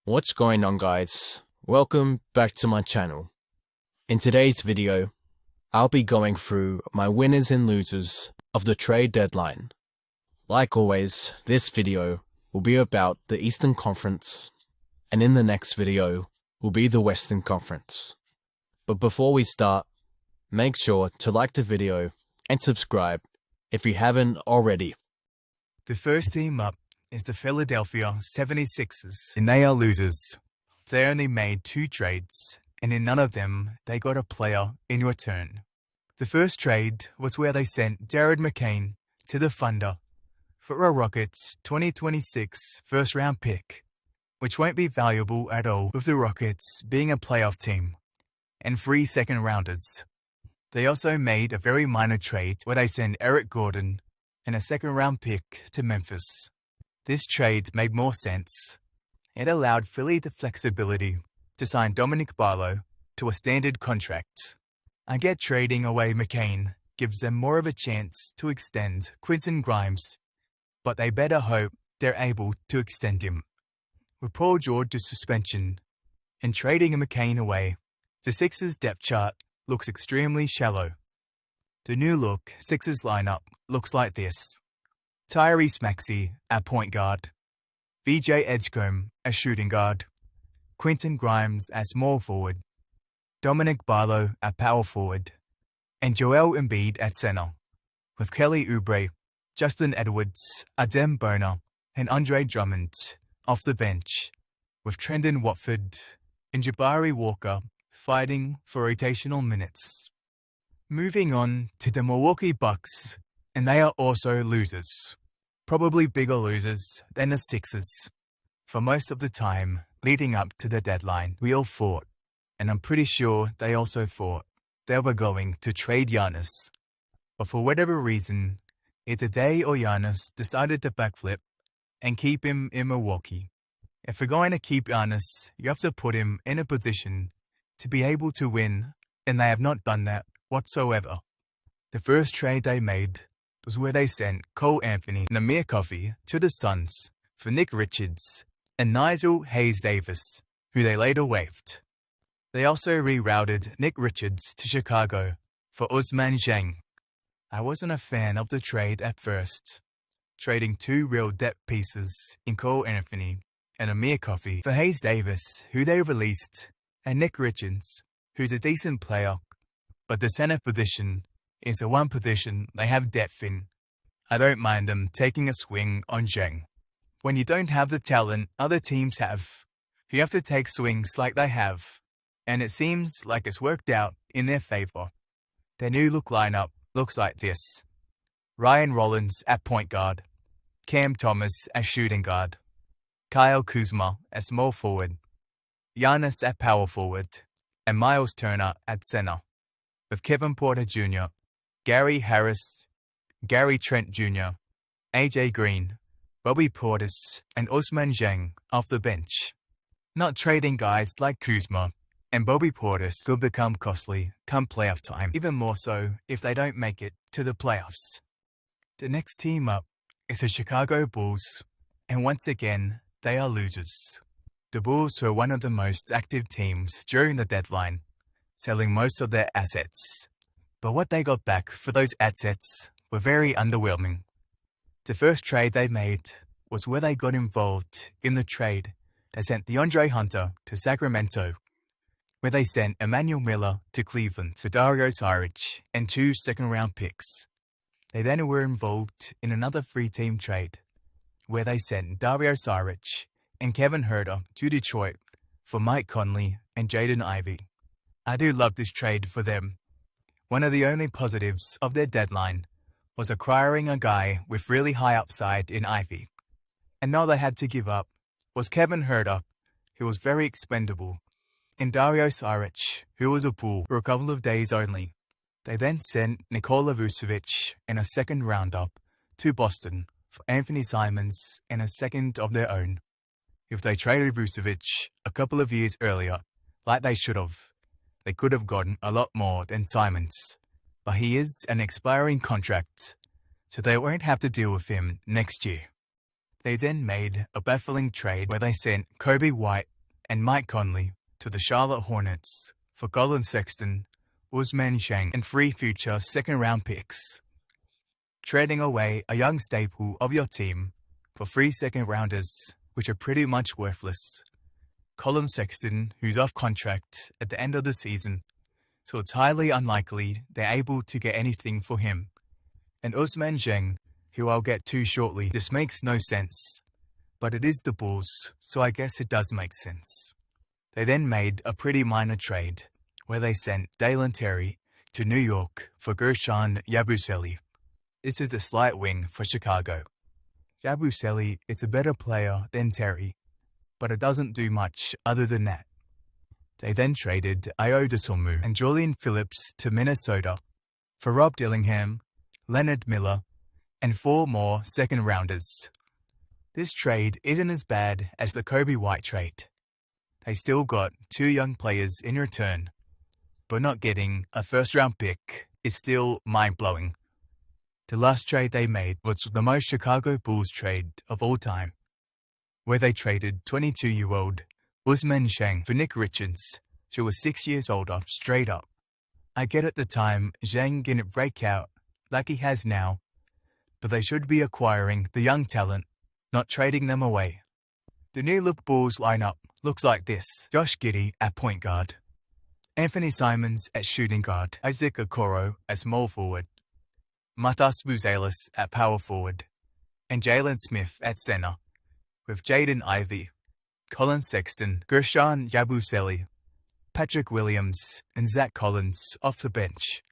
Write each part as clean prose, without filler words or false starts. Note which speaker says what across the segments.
Speaker 1: What's going on, guys? Welcome back to my channel. In today's video, I'll be going through my winners and losers of the trade deadline. Like always, this video will be about the Eastern Conference, and in the next video will be the Western Conference. But before we start, make sure to like the video and subscribe if you haven't already.
Speaker 2: The first team up is the Philadelphia 76ers, and they are losers. They only made 2 trades, and in none of them they got a player in return. The first trade was where they sent Jared McCain to the Thunder for a Rockets 2026 first-round pick, which won't be valuable at all with the Rockets being a playoff team, and 3 second-rounders. They also made a very minor trade where they sent Eric Gordon and a second-round pick to Memphis. This trade made more sense. It allowed Philly the flexibility to sign Dominic Barlow to a standard contract. I get trading away McCain gives them more of a chance to extend Quentin Grimes, but they better hope they're able to extend him. With Paul George's suspension and trading McCain away, the Sixers depth chart looks extremely shallow. The new look Sixers lineup looks like this: Tyrese Maxey at point guard, VJ Edgecombe as shooting guard, Quentin Grimes as small forward, Dominic Barlow at power forward, and Joel Embiid at center, with Kelly Oubre, Justin Edwards, Adem Bona, and Andre Drummond off the bench, with Trendon Watford and Jabari Walker fighting for rotational minutes. Moving on to the Milwaukee Bucks, and they are also losers. Probably bigger losers than the Sixers. For most of the time leading up to the deadline, we all thought, and I'm pretty sure they also thought, they were going to trade Giannis. But for whatever reason, either they or Giannis decided to backflip and keep him in Milwaukee. If we're going to keep Giannis, you have to put him in a position to be able to win, and they have not done that whatsoever. The first trade they made was where they sent Cole Anthony and Amir Coffey to the Suns for Nick Richards and Nigel Hayes-Davis, who they later waived. They also rerouted Nick Richards to Chicago for Ousmane Dieng. I wasn't a fan of the trade at first, trading 2 real depth pieces in Cole Anthony and Amir Coffey for Hayes-Davis, who they released, and Nick Richards, who's a decent player, but the center position is the one position they have depth in. I don't mind them taking a swing on Dieng. When you don't have the talent other teams have, you have to take swings like they have, and it seems like it's worked out in their favor. Their new look lineup looks like this: Ryan Rollins at point guard, Cam Thomas as shooting guard, Kyle Kuzma as small forward, Giannis at power forward, and Miles Turner at center, with Kevin Porter Jr., Gary Harris, Gary Trent Jr., AJ Green, Bobby Portis, and Ousmane Dieng off the bench. Not trading guys like Kuzma and Bobby Portis could become costly come playoff time, even more so if they don't make it to the playoffs. The next team up is the Chicago Bulls, and once again, they are losers. The Bulls were one of the most active teams during the deadline, selling most of their assets. But what they got back for those assets were very underwhelming. The first trade they made was where they got involved in the trade that sent DeAndre Hunter to Sacramento, where they sent Emmanuel Miller to Cleveland for Dario Saric and 2 second-round picks. They then were involved in another 3-team trade, where they sent Dario Saric and Kevin Huerter to Detroit for Mike Conley and Jaden Ivey. I do love this trade for them. One of the only positives of their deadline was acquiring a guy with really high upside in Ivy. And all they had to give up was Kevin Huerter, who was very expendable, and Dario Saric, who was a pool for a couple of days only. They then sent Nikola Vucevic and a second roundup to Boston for Anthony Simons and a second of their own. If they traded Vucevic a couple of years earlier, like they should have, they could have gotten a lot more than Simons. But he is an expiring contract, so they won't have to deal with him next year. They then made a baffling trade where they sent Kobe White and Mike Conley to the Charlotte Hornets for Colin Sexton, Ousmane Dieng, and 3 future second-round picks. Trading away a young staple of your team for 3 second-rounders, which are pretty much worthless. Colin Sexton, who's off contract at the end of the season, so it's highly unlikely they're able to get anything for him. And Ousmane Dieng, who I'll get to shortly. This makes no sense, but it is the Bulls, so I guess it does make sense. They then made a pretty minor trade, where they sent Dalen Terry to New York for Guerschon Yabusele. This is the slight wing for Chicago. Yabusele is a better player than Terry, but it doesn't do much other than that. They then traded Ayo Dosunmu and Julian Phillips to Minnesota for Rob Dillingham, Leonard Miller, and 4 more second-rounders. This trade isn't as bad as the Kobe White trade. They still got 2 young players in return, but not getting a first-round pick is still mind-blowing. The last trade they made was the most Chicago Bulls trade of all time, where they traded 22-year-old Ousmane Dieng for Nick Richards, who was 6 years older, straight up. I get at the time Dieng didn't break out like he has now, but they should be acquiring the young talent, not trading them away. The new look Bulls lineup looks like this: Josh Giddey at point guard, Anthony Simons at shooting guard, Isaac Okoro as small forward, Matas Buzelis at power forward, and Jalen Smith at center, with Jaden Ivey, Colin Sexton, Guerschon Yabusele, Patrick Williams, and Zach Collins off the bench,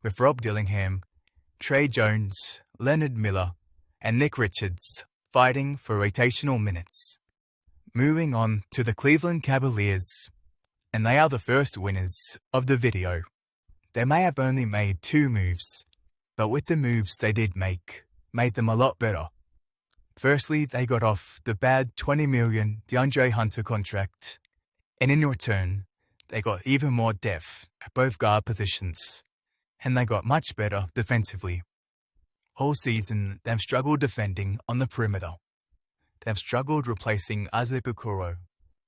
Speaker 2: with Rob Dillingham, Trey Jones, Leonard Miller, and Nick Richards fighting for rotational minutes. Moving on to the Cleveland Cavaliers, and they are the first winners of the video. They may have only made 2 moves, but with the moves they did make, made them a lot better. Firstly, they got off the bad $20 million DeAndre Hunter contract, and in return, they got even more depth at both guard positions, and they got much better defensively. All season, they've struggled defending on the perimeter. They've struggled replacing Isaac Okoro.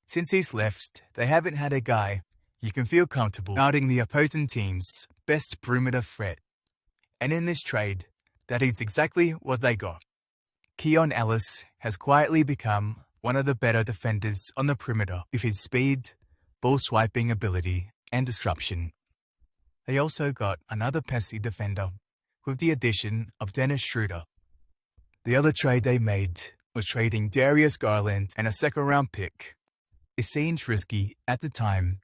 Speaker 2: Since he's left, they haven't had a guy you can feel comfortable guarding the opposing team's best perimeter threat. And in this trade, that is exactly what they got. Keon Ellis has quietly become one of the better defenders on the perimeter with his speed, ball swiping ability, and disruption. They also got another pesky defender with the addition of Dennis Schroeder. The other trade they made was trading Darius Garland and a second-round pick. It seemed risky at the time,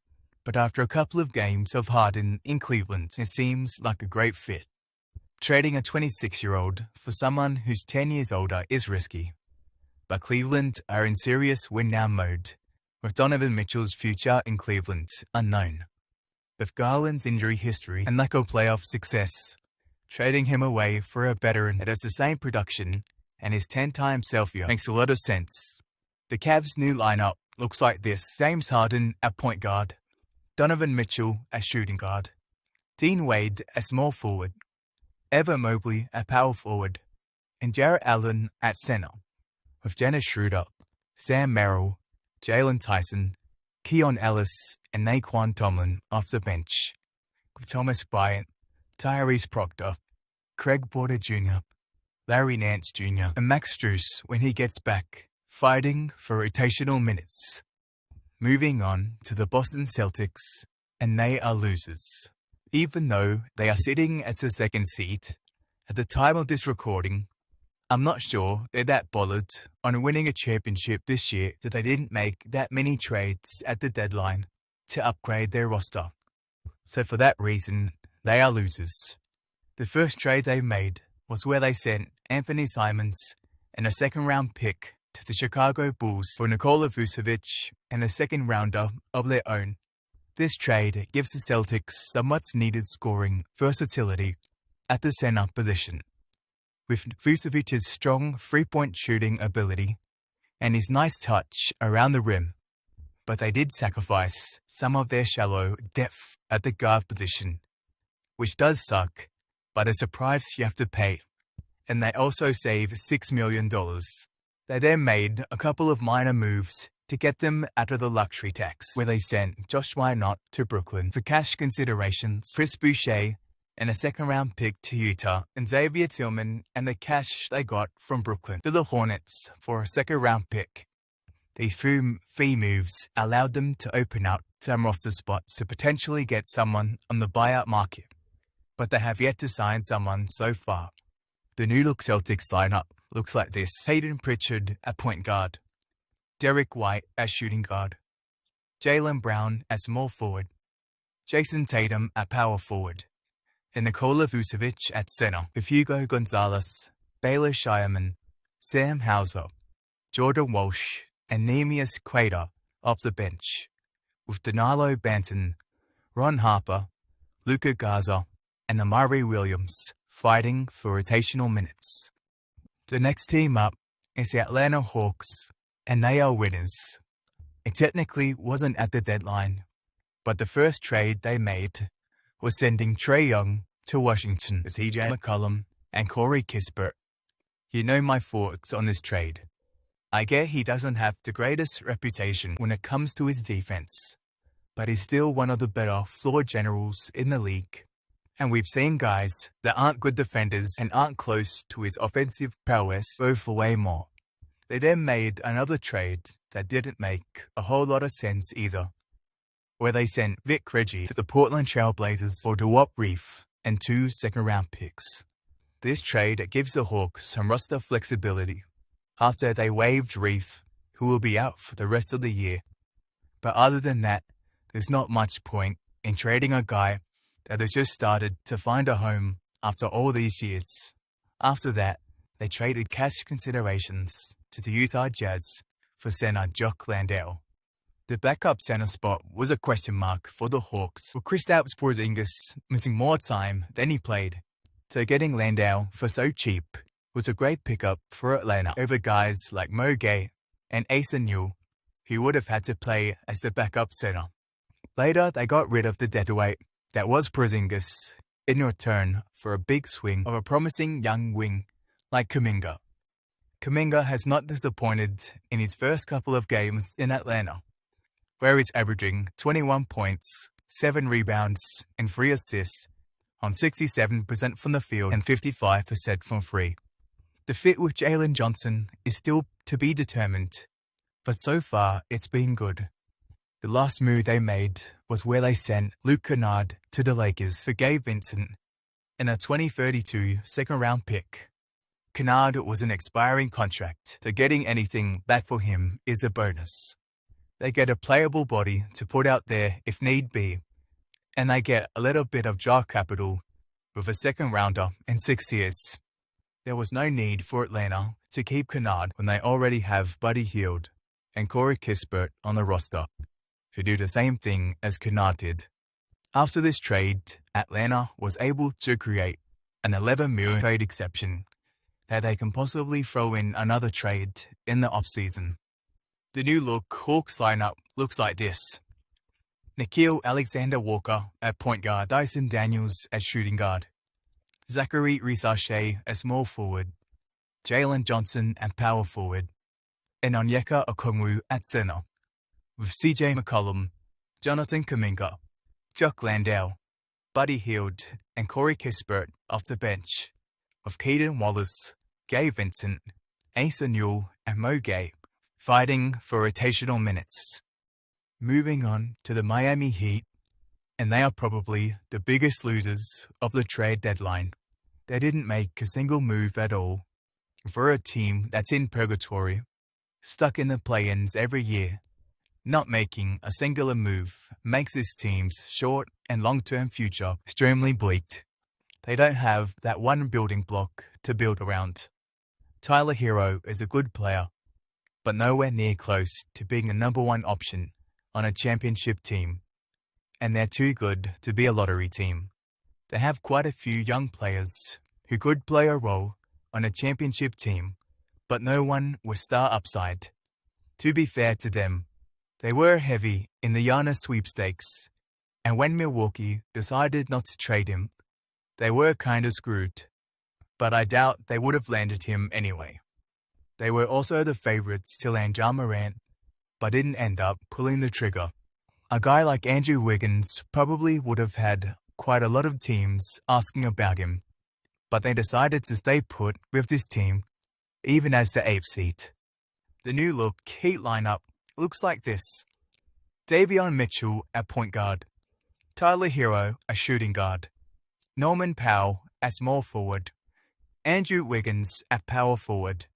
Speaker 2: but after a couple of games of Harden in Cleveland, it seems like a great fit. Trading a 26-year-old for someone who's 10 years older is risky, but Cleveland are in serious win-now mode, with Donovan Mitchell's future in Cleveland unknown. With Garland's injury history and lack of playoff success, trading him away for a veteran that has the same production and is 10 times healthier makes a lot of sense. The Cavs' new lineup looks like this: James Harden at point guard, Donovan Mitchell at shooting guard, Dean Wade at small forward, Evan Mobley at power forward, and Jarrett Allen at center, with Dennis Schroeder, Sam Merrill, Jalen Tyson, Keon Ellis, and Naquan Tomlin off the bench, with Thomas Bryant, Tyrese Proctor, Craig Porter Jr., Larry Nance Jr., and Max Strus when he gets back, fighting for rotational minutes. Moving on to the Boston Celtics, and they are losers. Even though they are sitting at the second seed, at the time of this recording, I'm not sure they're that bothered on winning a championship this year that they didn't make that many trades at the deadline to upgrade their roster. So for that reason, they are losers. The first trade they made was where they sent Anthony Simons and a second-round pick to the Chicago Bulls for Nikola Vucevic and a second-rounder of their own. This trade gives the Celtics some much-needed scoring versatility at the center position. With Vucevic's strong three-point shooting ability and his nice touch around the rim, but they did sacrifice some of their shallow depth at the guard position, which does suck, but it's a price you have to pay. And they also save $6 million. They then made a couple of minor moves to get them out of the luxury tax, where they sent Josh Wynot to Brooklyn for cash considerations, Chris Boucher, and a second-round pick to Utah, and Xavier Tillman and the cash they got from Brooklyn to the Hornets for a second-round pick. These fee moves allowed them to open up some roster spots to potentially get someone on the buyout market, but they have yet to sign someone so far. The new-look Celtics lineup looks like this: Hayden Pritchard at point guard, Derek White at shooting guard, Jaylen Brown at small forward, Jason Tatum at power forward, and Nikola Vucevic at center, with Hugo Gonzalez, Baylor Shireman, Sam Hauser, Jordan Walsh, and Neemias Quader off the bench, with Danilo Banton, Ron Harper, Luka Garza, and Amari Williams fighting for rotational minutes. The next team up is the Atlanta Hawks, and they are winners. It technically wasn't at the deadline, but the first trade they made was sending Trae Young to Washington with CJ McCollum and Corey Kispert. You know my thoughts on this trade. I get he doesn't have the greatest reputation when it comes to his defense, but he's still one of the better floor generals in the league. And we've seen guys that aren't good defenders and aren't close to his offensive prowess go for way more. They then made another trade that didn't make a whole lot of sense either, where they sent Vic Reggie to the Portland Trail Blazers for Dewop Reef and 2 second-round picks. This trade gives the Hawks some roster flexibility after they waived Reef, who will be out for the rest of the year. But other than that, there's not much point in trading a guy that has just started to find a home after all these years. After that, they traded cash considerations to the Utah Jazz for center Jock Landale. The backup center spot was a question mark for the Hawks, with Kristaps Porzingis missing more time than he played. So getting Landale for so cheap was a great pickup for Atlanta over guys like Mo Gay and Asa Newell, who would have had to play as the backup center. Later, they got rid of the deadweight that was Porzingis in return for a big swing of a promising young wing like Kuminga. Kuminga has not disappointed in his first couple of games in Atlanta, where he's averaging 21 points, 7 rebounds, and 3 assists on 67% from the field and 55% from free. The fit with Jalen Johnson is still to be determined, but so far it's been good. The last move they made was where they sent Luke Kennard to the Lakers for Gabe Vincent and a 2032 second-round pick. Kennard was an expiring contract, so getting anything back for him is a bonus. They get a playable body to put out there if need be, and they get a little bit of draft capital with a second-rounder in 6 years. There was no need for Atlanta to keep Kennard when they already have Buddy Hield and Corey Kispert on the roster to do the same thing as Kennard did. After this trade, Atlanta was able to create an $11 million trade exception that they can possibly throw in another trade in the offseason. The new look Hawks lineup looks like this: Nickeil Alexander-Walker at point guard, Dyson Daniels at shooting guard, Zachary Risache at small forward, Jalen Johnson at power forward, and Onyeka Okongwu at center, with CJ McCollum, Jonathan Kuminga, Jock Landale, Buddy Hield, and Corey Kispert off the bench, with Keaton Wallace, Gabe Vincent, Asa Newell, and Mo Gay fighting for rotational minutes. Moving on to the Miami Heat, and they are probably the biggest losers of the trade deadline. They didn't make a single move at all. For a team that's in purgatory, stuck in the play-ins every year, not making a singular move makes this team's short and long-term future extremely bleak. They don't have that one building block to build around. Tyler Hero is a good player, but nowhere near close to being the number one option on a championship team. And they're too good to be a lottery team. They have quite a few young players who could play a role on a championship team, but no one with star upside. To be fair to them, they were heavy in the Giannis sweepstakes, and when Milwaukee decided not to trade him, they were kind of screwed, but I doubt they would have landed him anyway. They were also the favorites to land Ja Morant, but didn't end up pulling the trigger. A guy like Andrew Wiggins probably would have had quite a lot of teams asking about him, but they decided to stay put with this team, even as the 8th seed. The new look Heat lineup looks like this. Davion Mitchell at point guard, Tyler Hero at shooting guard, Norman Powell at small forward, Andrew Wiggins at power forward,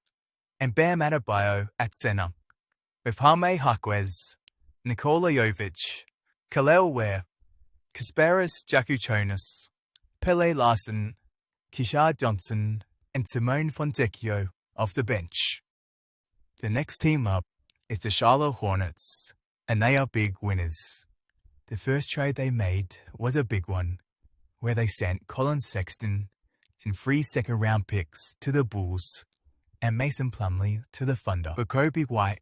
Speaker 2: and Bam Adebayo at center, with Jaime Jaquez, Nikola Jovic, Khalil Ware, Kasparis Jakuchonis, Pele Larson, Kishar Johnson, and Simone Fontecchio off the bench. The next team up is the Charlotte Hornets, and they are big winners. The first trade they made was a big one, where they sent Colin Sexton and 3 second-round picks to the Bulls and Mason Plumlee to the Thunder for Kobe White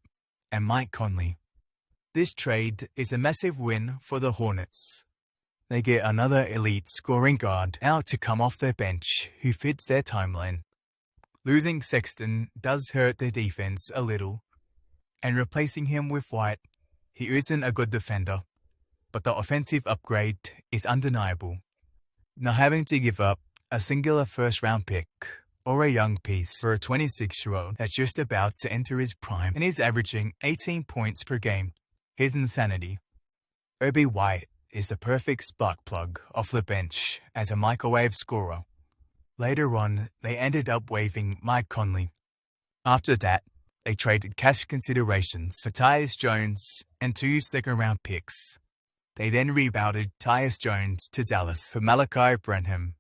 Speaker 2: and Mike Conley. This trade is a massive win for the Hornets. They get another elite scoring guard out to come off their bench who fits their timeline. Losing Sexton does hurt their defense a little, and replacing him with White, he isn't a good defender, but the offensive upgrade is undeniable. Not having to give up a singular first-round pick or a young piece for a 26-year-old that's just about to enter his prime and is averaging 18 points per game is insanity. Obi White is the perfect spark plug off the bench as a microwave scorer. Later on, they ended up waiving Mike Conley. After that, they traded cash considerations for Tyus Jones and 2 second-round picks. They then rebouted Tyus Jones to Dallas for Malachi Branham,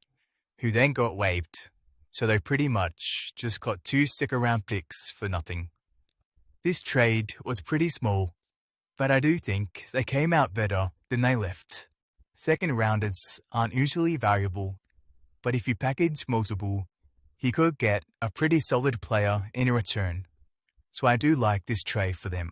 Speaker 2: who then got waived, so they pretty much just got 2 second-round picks for nothing. This trade was pretty small, but I do think they came out better than they left. Second-rounders aren't usually valuable, but if you package multiple, you could get a pretty solid player in return. So I do like this trade for them.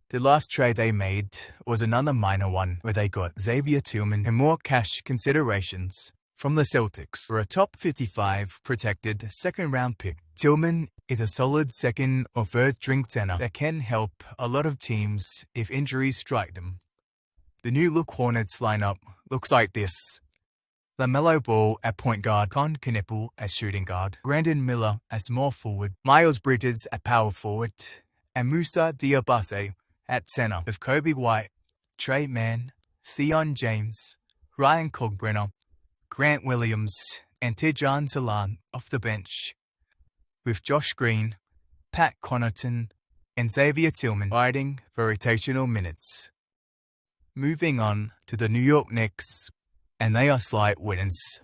Speaker 2: The last trade they made was another minor one where they got Xavier Tillman and more cash considerations from the Celtics for a top 55 protected second-round pick. Tillman is a solid second or third string center that can help a lot of teams if injuries strike them. The new look Hornets lineup looks like this. LaMelo Ball at point guard, Con Knippel at shooting guard, Brandon Miller at small forward, Miles Bridges at power forward, and Musa Diabate at center with Kobe White, Trey Mann, Sion James, Ryan Kalkbrenner, Grant Williams, and Tidjane Salaam off the bench, with Josh Green, Pat Connaughton, and Xavier Tillman fighting for rotational minutes. Moving on to the New York Knicks, and they are slight winners.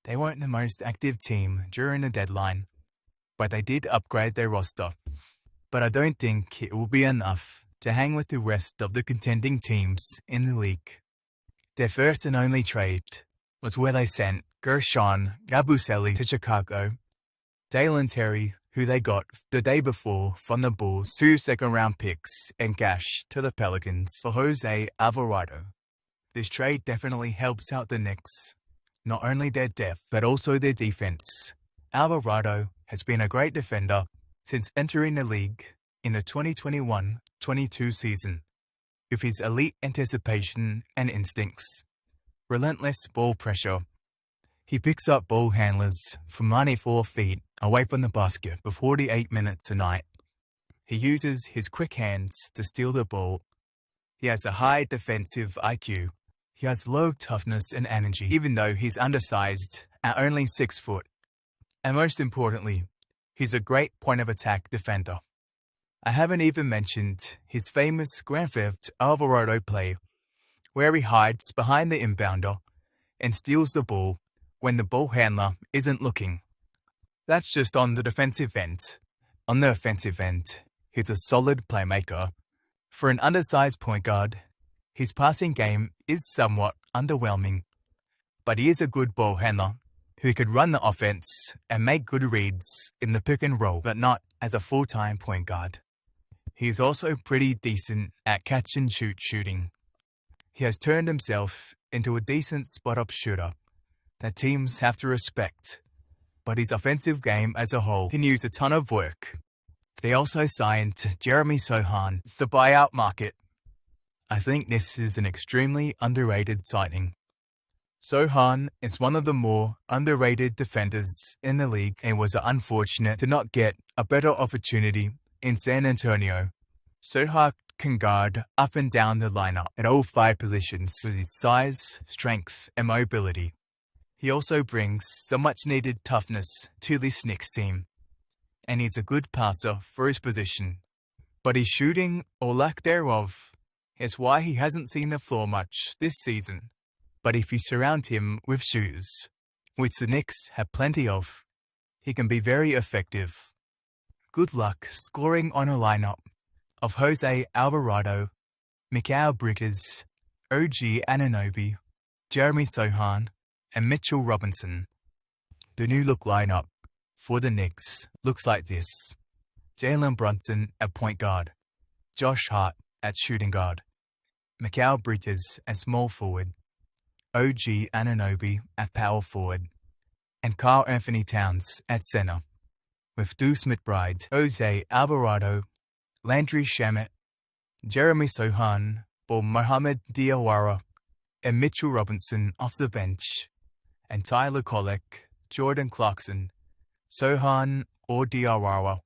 Speaker 2: They weren't the most active team during the deadline, but they did upgrade their roster. But I don't think it will be enough to hang with the rest of the contending teams in the league. Their first and only trade was where they sent Gershon Yabusele to Chicago, Dalen Terry, who they got the day before from the Bulls, 2 second-round picks, and cash to the Pelicans for Jose Alvarado. This trade definitely helps out the Knicks, not only their depth, but also their defense. Alvarado has been a great defender since entering the league in the 2021-22 season, with his elite anticipation and instincts. Relentless ball pressure. He picks up ball handlers from 94 feet away from the basket for 48 minutes a night. He uses his quick hands to steal the ball. He has a high defensive IQ. He has low toughness and energy, even though he's undersized at only 6 foot. And most importantly, he's a great point-of-attack defender. I haven't even mentioned his famous Grand Theft Alvarado play, where he hides behind the inbounder and steals the ball when the ball handler isn't looking. That's just on the defensive end. On the offensive end, he's a solid playmaker. For an undersized point guard, his passing game is somewhat underwhelming, but he is a good ball handler who could run the offense and make good reads in the pick and roll, but not as a full-time point guard. He is also pretty decent at catch-and-shoot shooting. He has turned himself into a decent spot-up shooter that teams have to respect, but his offensive game as a whole can use a ton of work. They also signed Jeremy Sohan, the buyout market. I think this is an extremely underrated signing. Sohan is one of the more underrated defenders in the league and was unfortunate to not get a better opportunity in San Antonio. Sohan can guard up and down the lineup at all 5 positions with his size, strength, and mobility. He also brings some much-needed toughness to this Knicks team, and he's a good passer for his position. But his shooting, or lack thereof, is why he hasn't seen the floor much this season. But if you surround him with shooters, which the Knicks have plenty of, he can be very effective. Good luck scoring on a lineup of Jose Alvarado, Mikal Bridges, OG Anunoby, Jeremy Sohan, and Mitchell Robinson. The new look lineup for the Knicks looks like this: Jalen Brunson at point guard, Josh Hart at shooting guard, Mikal Bridges at small forward, OG Anunoby at power forward, and Karl Anthony Towns at center, with Deuce McBride, Jose Alvarado, Landry Shamet, Jeremy Sohan, or Mohamed Diawara, and Mitchell Robinson off the bench, and Tyler Kolek, Jordan Clarkson, Sohan or Diawara,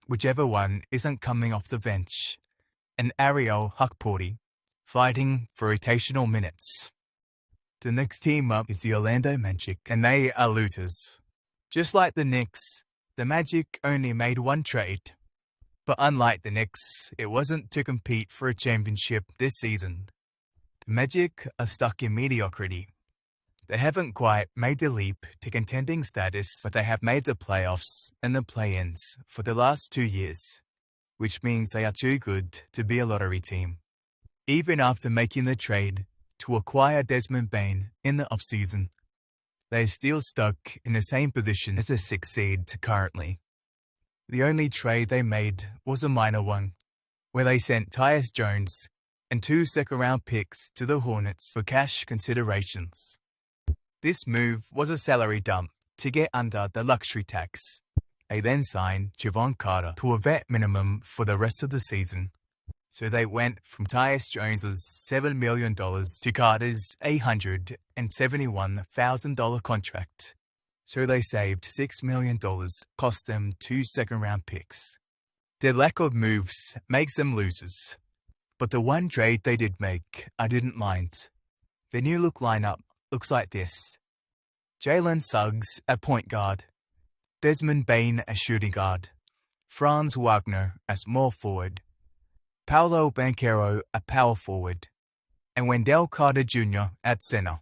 Speaker 2: whichever one isn't coming off the bench, and Ariel Hukporti, fighting for rotational minutes. The next team up is the Orlando Magic, and they are looters. Just like the Knicks, the Magic only made one trade. But unlike the Knicks, it wasn't to compete for a championship this season. The Magic are stuck in mediocrity. They haven't quite made the leap to contending status, but they have made the playoffs and the play-ins for the last 2 years, which means they are too good to be a lottery team. Even after making the trade to acquire Desmond Bane in the offseason, they're still stuck in the same position as the 6th seed currently. The only trade they made was a minor one, where they sent Tyus Jones and 2 second-round picks to the Hornets for cash considerations. This move was a salary dump to get under the luxury tax. They then signed Javon Carter to a vet minimum for the rest of the season. So they went from Tyus Jones's $7 million to Carter's $871,000 contract. So they saved $6 million, cost them 2 second-round picks. Their lack of moves makes them losers. But the one trade they did make, I didn't mind. Their new look lineup looks like this: Jalen Suggs at point guard, Desmond Bane as shooting guard, Franz Wagner as small forward, Paolo Banchero at power forward, and Wendell Carter Jr. at center,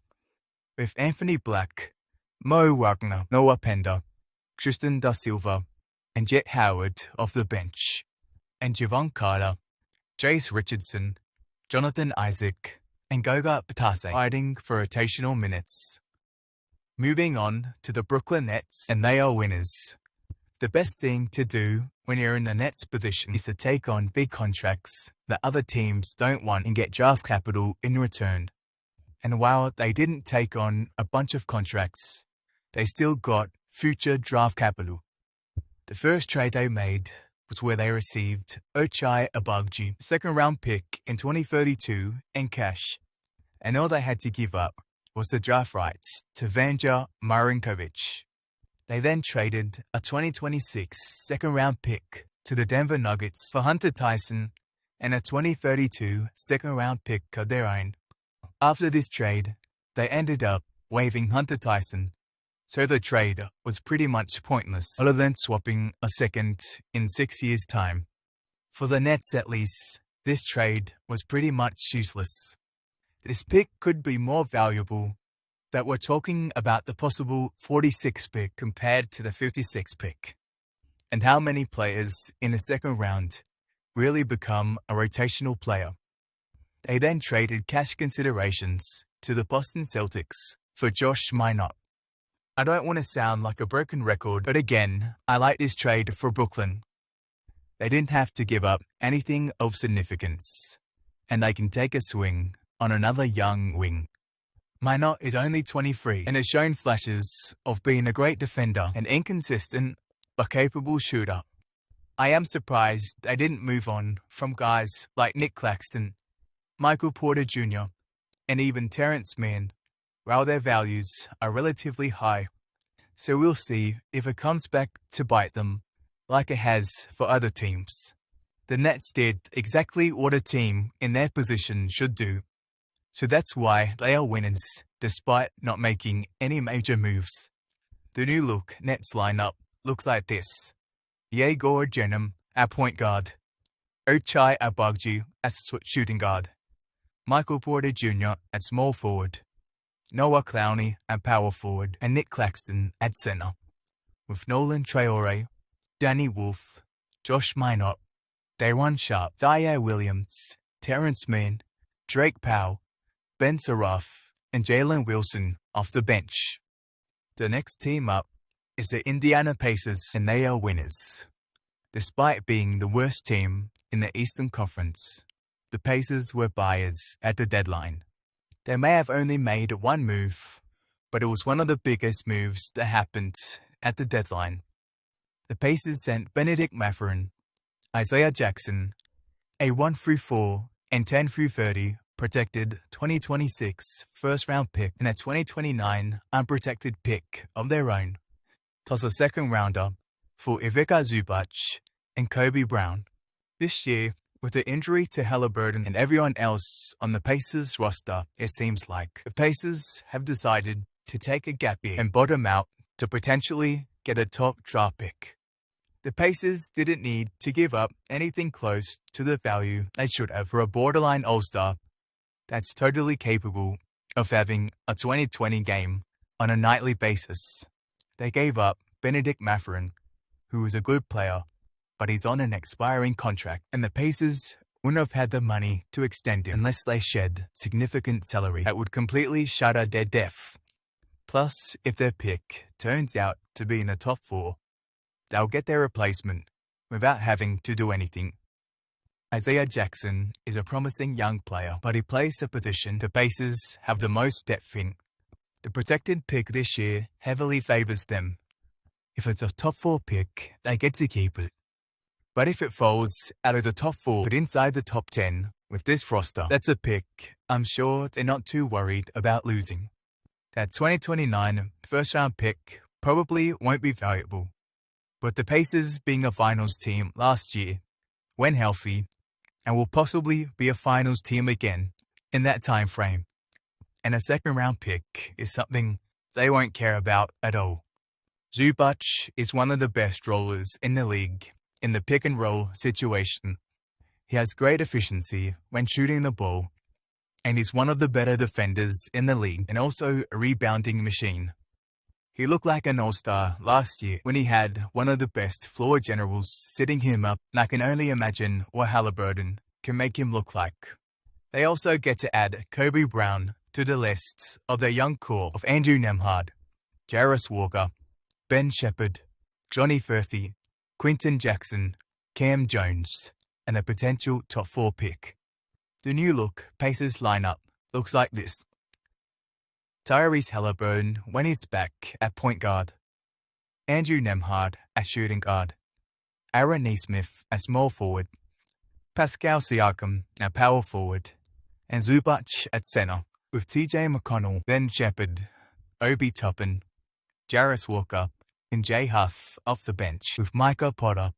Speaker 2: with Anthony Black, Mo Wagner, Noah Pender, Tristan Da Silva, and Jet Howard off the bench, and Javon Carter, Jace Richardson, Jonathan Isaac, and Goga Batase fighting for rotational minutes. Moving on to the Brooklyn Nets, and they are winners. The best thing to do when you're in the Nets position is to take on big contracts that other teams don't want and get draft capital in return. And while they didn't take on a bunch of contracts, they still got future draft capital. The first trade they made was where they received Ochai Agbaji, second-round pick in 2032, in cash. And all they had to give up was the draft rights to Vanja Marinkovic. They then traded a 2026 second-round pick to the Denver Nuggets for Hunter Tyson and a 2032 second-round pick of their own. After this trade, they ended up waiving Hunter Tyson, so the trade was pretty much pointless, other than swapping a second in 6 years' time. For the Nets at least, this trade was pretty much useless. This pick could be more valuable, that we're talking about the possible 46th pick compared to the 56th pick, and how many players in the second round really become a rotational player. They then traded cash considerations to the Boston Celtics for Josh Minott. I don't want to sound like a broken record, but again, I like this trade for Brooklyn. They didn't have to give up anything of significance, and they can take a swing on another young wing. Minott is only 23 and has shown flashes of being a great defender and inconsistent but capable shooter. I am surprised they didn't move on from guys like Nick Claxton, Michael Porter Jr., and even Terrence Mann, while their values are relatively high. So we'll see if it comes back to bite them, like it has for other teams. The Nets did exactly what a team in their position should do. So that's why they are winners, despite not making any major moves. The new look Nets lineup looks like this. Yegor Jenham at point guard, Ochai Agbaji as shooting guard, Michael Porter Jr. at small forward, Noah Clowney at power forward, and Nick Claxton at center, with Nolan Traore, Danny Wolf, Josh Minot, Day'Ron Sharp, Zaire Williams, Terrence Mann, Drake Powell, Ben Saraf, and Jalen Wilson off the bench. The next team up is the Indiana Pacers, and they are winners. Despite being the worst team in the Eastern Conference, the Pacers were buyers at the deadline. They may have only made one move, but it was one of the biggest moves that happened at the deadline. The Pacers sent Benedict Mathurin, Isaiah Jackson, a 1-4 and 10-30 protected 2026 first-round pick and a 2029 unprotected pick of their own, plus a second-rounder for Ivica Zubac and Kobe Brown. This year, with the injury to Halliburton and everyone else on the Pacers roster, it seems like the Pacers have decided to take a gap year and bottom out to potentially get a top draft pick. The Pacers didn't need to give up anything close to the value they should have for a borderline all-star that's totally capable of having a 2020 game on a nightly basis. They gave up Benedict Mathurin, who is a good player, but he's on an expiring contract, and the Pacers wouldn't have had the money to extend him unless they shed significant salary that would completely shatter their depth. Plus, if their pick turns out to be in the top 4, they'll get their replacement without having to do anything. Isaiah Jackson is a promising young player, but he plays the position the Pacers have the most depth in. The protected pick this year heavily favors them. If it's a top 4 pick, they get to keep it. But if it falls out of the top 4 but inside the top 10 with this roster, that's a pick I'm sure they're not too worried about losing. That 2029 first-round pick probably won't be valuable. But the Pacers being a finals team last year, when healthy, and will possibly be a finals team again in that time frame, and a second-round pick is something they won't care about at all. Zubac is one of the best rollers in the league in the pick-and-roll situation. He has great efficiency when shooting the ball, and is one of the better defenders in the league and also a rebounding machine. He looked like an all-star last year when he had one of the best floor generals sitting him up, and I can only imagine what Halliburton can make him look like. They also get to add Kobe Brown to the list of their young core of Andrew Nembhard, Jarris Walker, Ben Shepherd, Johnny Furphy, Quinton Jackson, Cam Jones, and a potential top 4 pick. The new look Pacers lineup looks like this. Tyrese Halliburton when he's back at point guard, Andrew Nembhard at shooting guard, Aaron Nesmith at small forward, Pascal Siakam at power forward, and Zubac at center, with TJ McConnell, Ben Shepherd, Obi Toppin, Jarris Walker, and Jay Huff off the bench, with Micah Potter,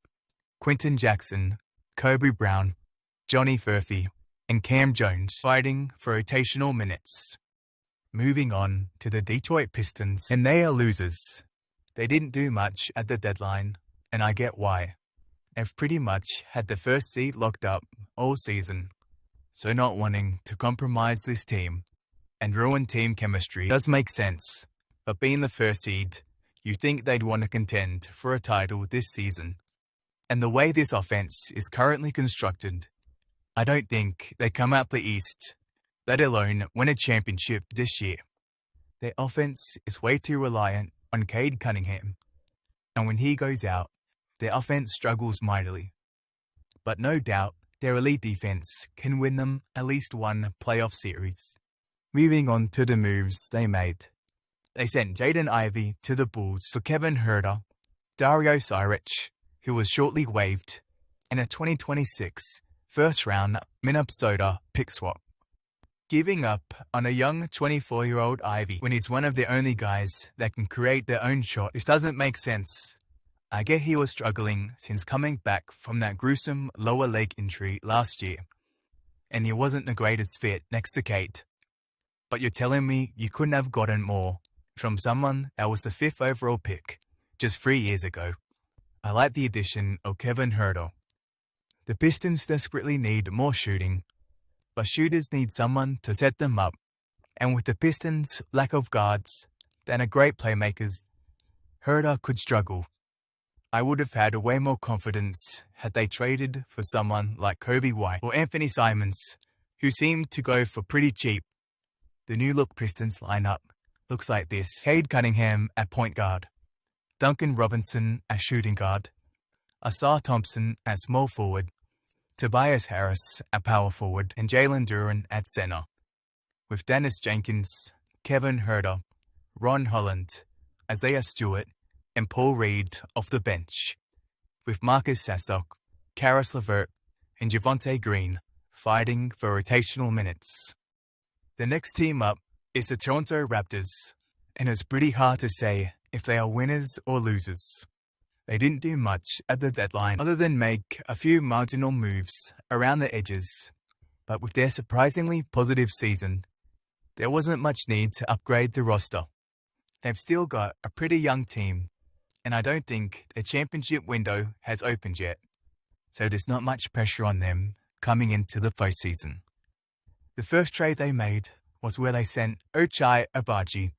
Speaker 2: Quinton Jackson, Kobe Brown, Johnny Furphy, and Cam Jones fighting for rotational minutes. Moving on to the Detroit Pistons, and they are losers. They didn't do much at the deadline, and I get why. They've pretty much had the first seed locked up all season, so not wanting to compromise this team and ruin team chemistry does make sense. But being the first seed, you think they'd want to contend for a title this season. And the way this offense is currently constructed, I don't think they come out the East, let alone win a championship this year. Their offense is way too reliant on Cade Cunningham, and when he goes out, their offense struggles mightily. But no doubt, their elite defense can win them at least one playoff series. Moving on to the moves they made. They sent Jaden Ivey to the Bulls for Kevin Huerter, Dario Saric, who was shortly waived, and a 2026 first-round Minnesota pick swap. Giving up on a young 24-year-old Ivy when he's one of the only guys that can create their own shot, this doesn't make sense. I get he was struggling since coming back from that gruesome lower leg injury last year, and he wasn't the greatest fit next to Kate. But you're telling me you couldn't have gotten more from someone that was the 5th overall pick just 3 years ago. I like the addition of Kevin Huerter. The Pistons desperately need more shooting, but shooters need someone to set them up, and with the Pistons' lack of guards that are great playmakers, Huerter could struggle. I would have had way more confidence had they traded for someone like Kobe White or Anthony Simons, who seemed to go for pretty cheap. The new-look Pistons lineup looks like this: Cade Cunningham at point guard, Duncan Robinson at shooting guard, Asar Thompson at small forward, Tobias Harris at power forward, and Jalen Duren at center, with Dennis Jenkins, Kevin Huerter, Ron Holland, Isaiah Stewart, and Paul Reed off the bench, with Marcus Sassock, Karis LeVert, and Javonte Green fighting for rotational minutes. The next team up is the Toronto Raptors, and it's pretty hard to say if they are winners or losers. They didn't do much at the deadline other than make a few marginal moves around the edges, but with their surprisingly positive season, there wasn't much need to upgrade the roster. They've still got a pretty young team, and I don't think their championship window has opened yet, so there's not much pressure on them coming into the postseason. The first trade they made was where they sent Ochai Agbaji,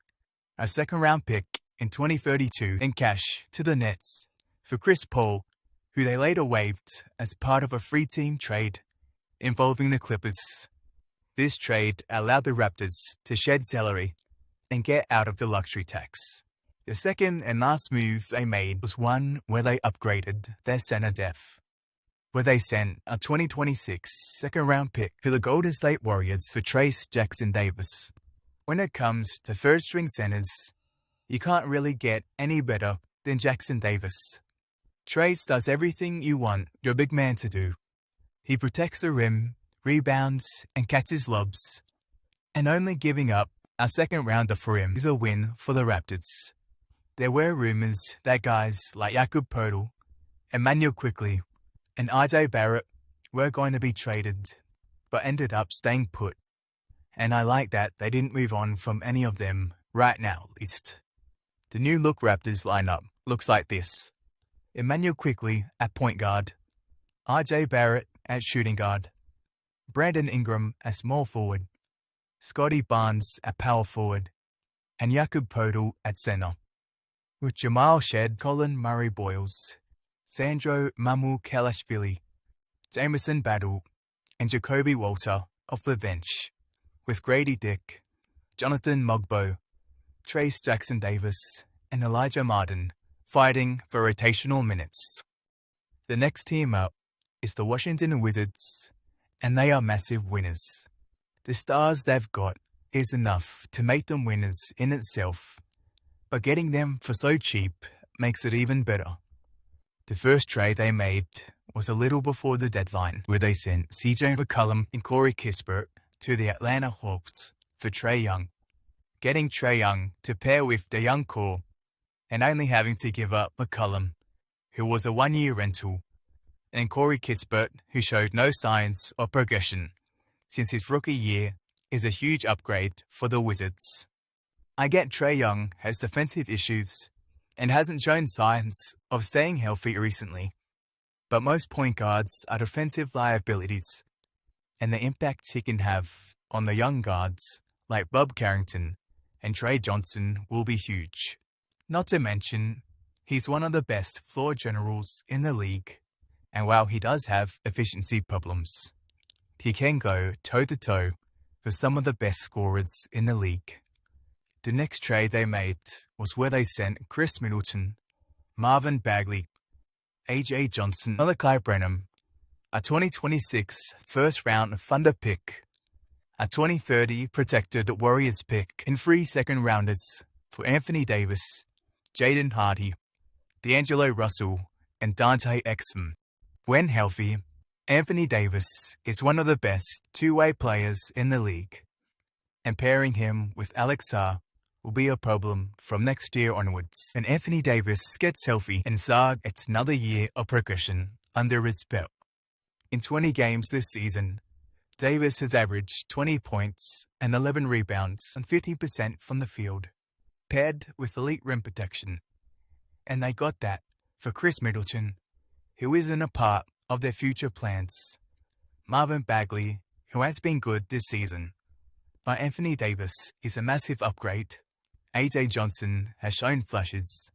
Speaker 2: a second-round pick in 2032, in cash to the Nets for Chris Paul, who they later waived as part of a 3-team trade involving the Clippers. This trade allowed the Raptors to shed salary and get out of the luxury tax. The second and last move they made was one where they upgraded their center depth, where they sent a 2026 second-round pick to the Golden State Warriors for Trayce Jackson-Davis. When it comes to third-string centers, you can't really get any better than Jackson-Davis. Trayce does everything you want your big man to do. He protects the rim, rebounds, and catches lobs. And only giving up a second-rounder for him is a win for the Raptors. There were rumors that guys like Jakob Poeltl, Emmanuel Quickley, and RJ Barrett were going to be traded, but ended up staying put. And I like that they didn't move on from any of them right now, at least. The new-look Raptors lineup looks like this: Emmanuel Quickley at point guard, RJ Barrett at shooting guard, Brandon Ingram at small forward, Scotty Barnes at power forward, and Jakob Poeltl at center, with Jamal Shed, Colin Murray-Boyles, Sandro Mamukelashvili, Jameson Battle, and Jacoby Walter off the bench, with Grady Dick, Jonathan Mogbo, Trayce Jackson-Davis, and Elijah Martin fighting for rotational minutes. The next team up is the Washington Wizards, and they are massive winners. The stars they've got is enough to make them winners in itself, but getting them for so cheap makes it even better. The first trade they made was a little before the deadline, where they sent CJ McCollum and Corey Kispert to the Atlanta Hawks for Trae Young, getting Trae Young to pair with the young core, and only having to give up McCollum, who was a one-year rental, and Corey Kispert, who showed no signs of progression since his rookie year, is a huge upgrade for the Wizards. I get Trae Young has defensive issues and hasn't shown signs of staying healthy recently, but most point guards are defensive liabilities, and the impact he can have on the young guards like Bob Carrington and Trey Johnson will be huge. Not to mention, he's one of the best floor generals in the league, and while he does have efficiency problems, he can go toe-to-toe with some of the best scorers in the league. The next trade they made was where they sent Chris Middleton, Marvin Bagley, AJ Johnson, Malachi Branham, a 2026 first-round Thunder pick, a 2030 protected Warriors pick, and 3 second-rounders for Anthony Davis, Jaden Hardy, D'Angelo Russell, and Dante Exum. When healthy, Anthony Davis is one of the best two-way players in the league, and pairing him with Alex Sarr will be a problem from next year onwards. And Anthony Davis gets healthy and Sarr gets another year of progression under his belt. In 20 games this season, Davis has averaged 20 points and 11 rebounds and 50% from the field, paired with elite rim protection. And they got that for Chris Middleton, who isn't a part of their future plans, Marvin Bagley, who has been good this season, but Anthony Davis is a massive upgrade. AJ Johnson has shown flashes,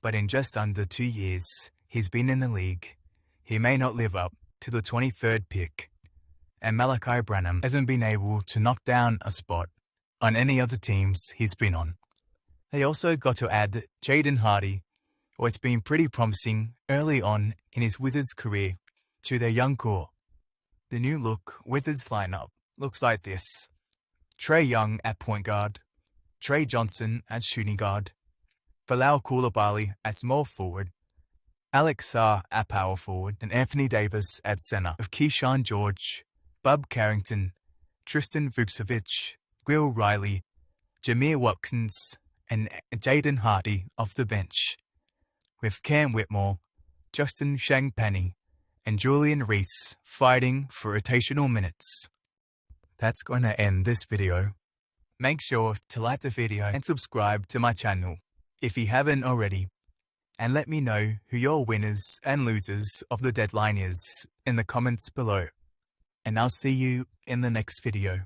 Speaker 2: but in just under 2 years he's been in the league, he may not live up to the 23rd pick. And Malachi Branham hasn't been able to knock down a spot on any of the teams he's been on. They also got to add Jaden Hardy, who has been pretty promising early on in his Wizards career, to their young core. The new look Wizards lineup looks like this: Trae Young at point guard, Trae Johnson at shooting guard, Bilal Coulibaly at small forward, Alex Sarr at power forward, and Anthony Davis at center, with Keyshawn George, Bub Carrington, Tristan Vukcevic, Will Riley, Jameer Watkins, and Jaden Hardy off the bench, with Cam Whitmore, Justin Shangpani, and Julian Reese fighting for rotational minutes. That's going to end this video. Make sure to like the video and subscribe to my channel if you haven't already, and let me know who your winners and losers of the deadline is in the comments below. And I'll see you in the next video.